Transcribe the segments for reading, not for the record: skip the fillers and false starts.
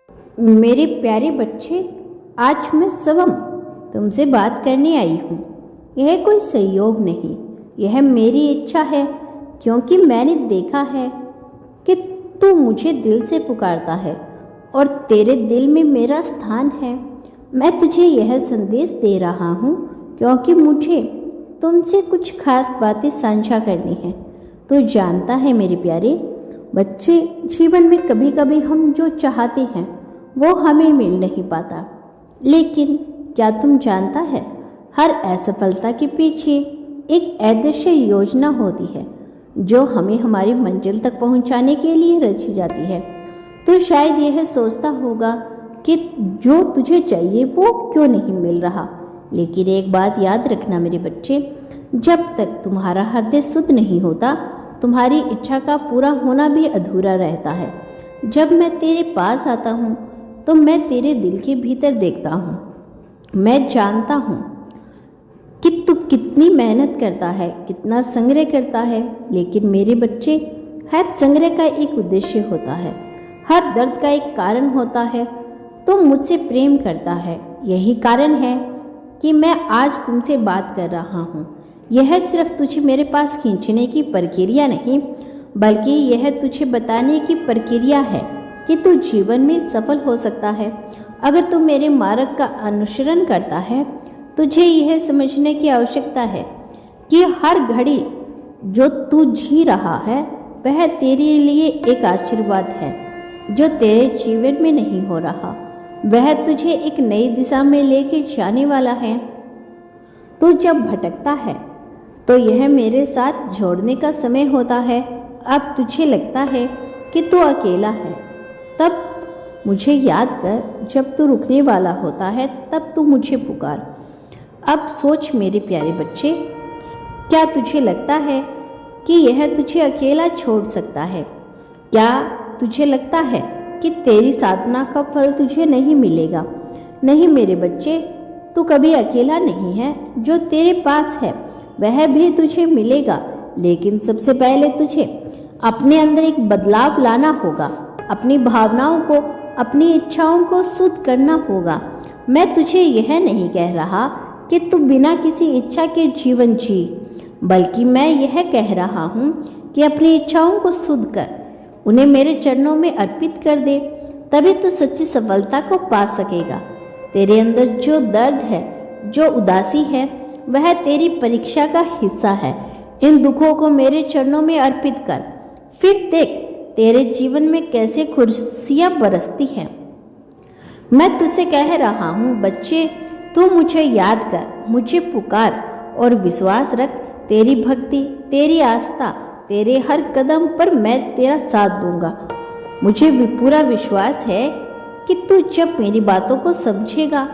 मेरे प्यारे बच्चे, आज मैं स्वयं तुमसे बात करने आई हूँ। यह कोई संयोग नहीं, यह मेरी इच्छा है, क्योंकि मैंने देखा है कि तू मुझे दिल से पुकारता है और तेरे दिल में मेरा स्थान है। मैं तुझे यह संदेश दे रहा हूँ क्योंकि मुझे तुमसे कुछ खास बातें साझा करनी है। तो जानता है मेरे प्यारे बच्चे, जीवन में कभी कभी हम जो चाहते हैं वो हमें मिल नहीं पाता, लेकिन क्या तुम जानता है, हर असफलता के पीछे एक अदृश्य योजना होती है जो हमें हमारी मंजिल तक पहुंचाने के लिए रची जाती है। तो शायद यह सोचता होगा कि जो तुझे चाहिए वो क्यों नहीं मिल रहा, लेकिन एक बात याद रखना मेरे बच्चे, जब तक तुम्हारा हृदय शुद्ध नहीं होता, तुम्हारी इच्छा का पूरा होना भी अधूरा रहता है। जब मैं तेरे पास आता हूँ तो मैं तेरे दिल के भीतर देखता हूँ। मैं जानता हूँ कि तू कितनी मेहनत करता है, कितना संग्रह करता है, लेकिन मेरे बच्चे, हर संग्रह का एक उद्देश्य होता है, हर दर्द का एक कारण होता है। तो मुझसे प्रेम करता है, यही कारण है कि मैं आज तुमसे बात कर रहा हूँ। यह सिर्फ तुझे मेरे पास खींचने की प्रक्रिया नहीं, बल्कि यह तुझे बताने की प्रक्रिया है कि तू जीवन में सफल हो सकता है अगर तू मेरे मार्ग का अनुसरण करता है। तुझे यह समझने की आवश्यकता है कि हर घड़ी जो तू जी रहा है वह तेरे लिए एक आशीर्वाद है। जो तेरे जीवन में नहीं हो रहा वह तुझे एक नई दिशा में लेके जाने वाला है। तू जब भटकता है तो यह मेरे साथ जोड़ने का समय होता है। अब तुझे लगता है कि तू अकेला है, तब मुझे याद कर, जब तू रुकने वाला होता है तब तू मुझे पुकार। अब सोच मेरे प्यारे बच्चे, क्या तुझे लगता है कि यह तुझे अकेला छोड़ सकता है? क्या तुझे लगता है कि तेरी साधना का फल तुझे नहीं मिलेगा? नहीं मेरे बच्चे, तू कभी अकेला नहीं है। जो तेरे पास है वह भी तुझे मिलेगा, लेकिन सबसे पहले तुझे अपने अंदर एक बदलाव लाना होगा। अपनी भावनाओं को, अपनी इच्छाओं को शुद्ध करना होगा। मैं तुझे यह नहीं कह रहा कि तू बिना किसी इच्छा के जीवन जी, बल्कि मैं यह कह रहा हूँ कि अपनी इच्छाओं को शुद्ध कर, उन्हें मेरे चरणों में अर्पित कर दे, तभी तू सच्ची सफलता को पा सकेगा। तेरे अंदर जो दर्द है, जो उदासी है, वह तेरी परीक्षा का हिस्सा है। इन दुखों को मेरे चरणों में अर्पित कर, फिर देख तेरे जीवन में कैसे खुशियाँ बरसती हैं। मैं तुझसे कह रहा हूँ बच्चे, तू मुझे याद कर, मुझे पुकार और विश्वास रख। तेरी भक्ति, तेरी आस्था, तेरे हर कदम पर मैं तेरा साथ दूंगा। मुझे भी पूरा विश्वास है कि तू जब मेरी बातों को समझेगा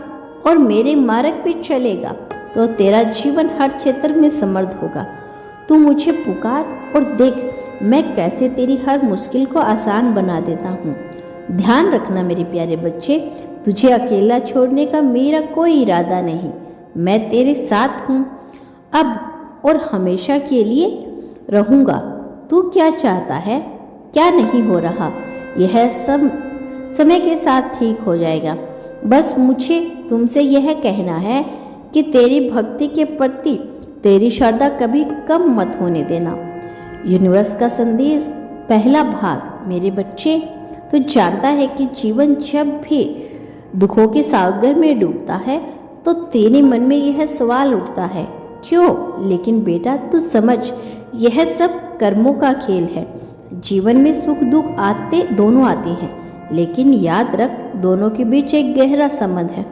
और मेरे मार्ग पे चलेगा तो तेरा जीवन हर क्षेत्र में समृद्ध होगा। तू मुझे पुकार और देख मैं कैसे तेरी हर मुश्किल को आसान बना देता हूँ। ध्यान रखना मेरे प्यारे बच्चे, तुझे अकेला छोड़ने का मेरा कोई इरादा नहीं। मैं तेरे साथ हूँ अब और हमेशा के लिए रहूँगा। तू क्या चाहता है, क्या नहीं हो रहा, यह सब समय के साथ ठीक हो जाएगा। बस मुझे तुमसे यह कहना है कि तेरी भक्ति के प्रति तेरी श्रद्धा कभी कम मत होने देना। यूनिवर्स का संदेश, पहला भाग। मेरे बच्चे, तो जानता है कि जीवन जब भी दुखों के सागर में डूबता है तो तेरे मन में यह सवाल उठता है, क्यों? लेकिन बेटा तू समझ, यह सब कर्मों का खेल है। जीवन में सुख दुख दोनों आते हैं, लेकिन याद रख, दोनों के बीच एक गहरा संबंध है।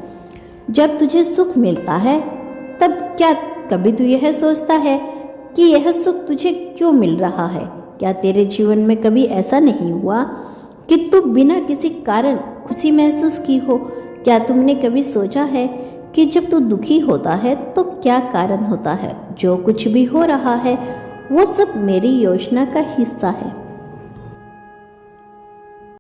जब तुझे सुख मिलता है तब क्या कभी तू यह सोचता है कि यह सुख तुझे क्यों मिल रहा है? क्या तेरे जीवन में कभी ऐसा नहीं हुआ कि तू बिना किसी कारण खुशी महसूस की हो? क्या तुमने कभी सोचा है कि जब तू दुखी होता है तो क्या कारण होता है? जो कुछ भी हो रहा है वो सब मेरी योजना का हिस्सा है।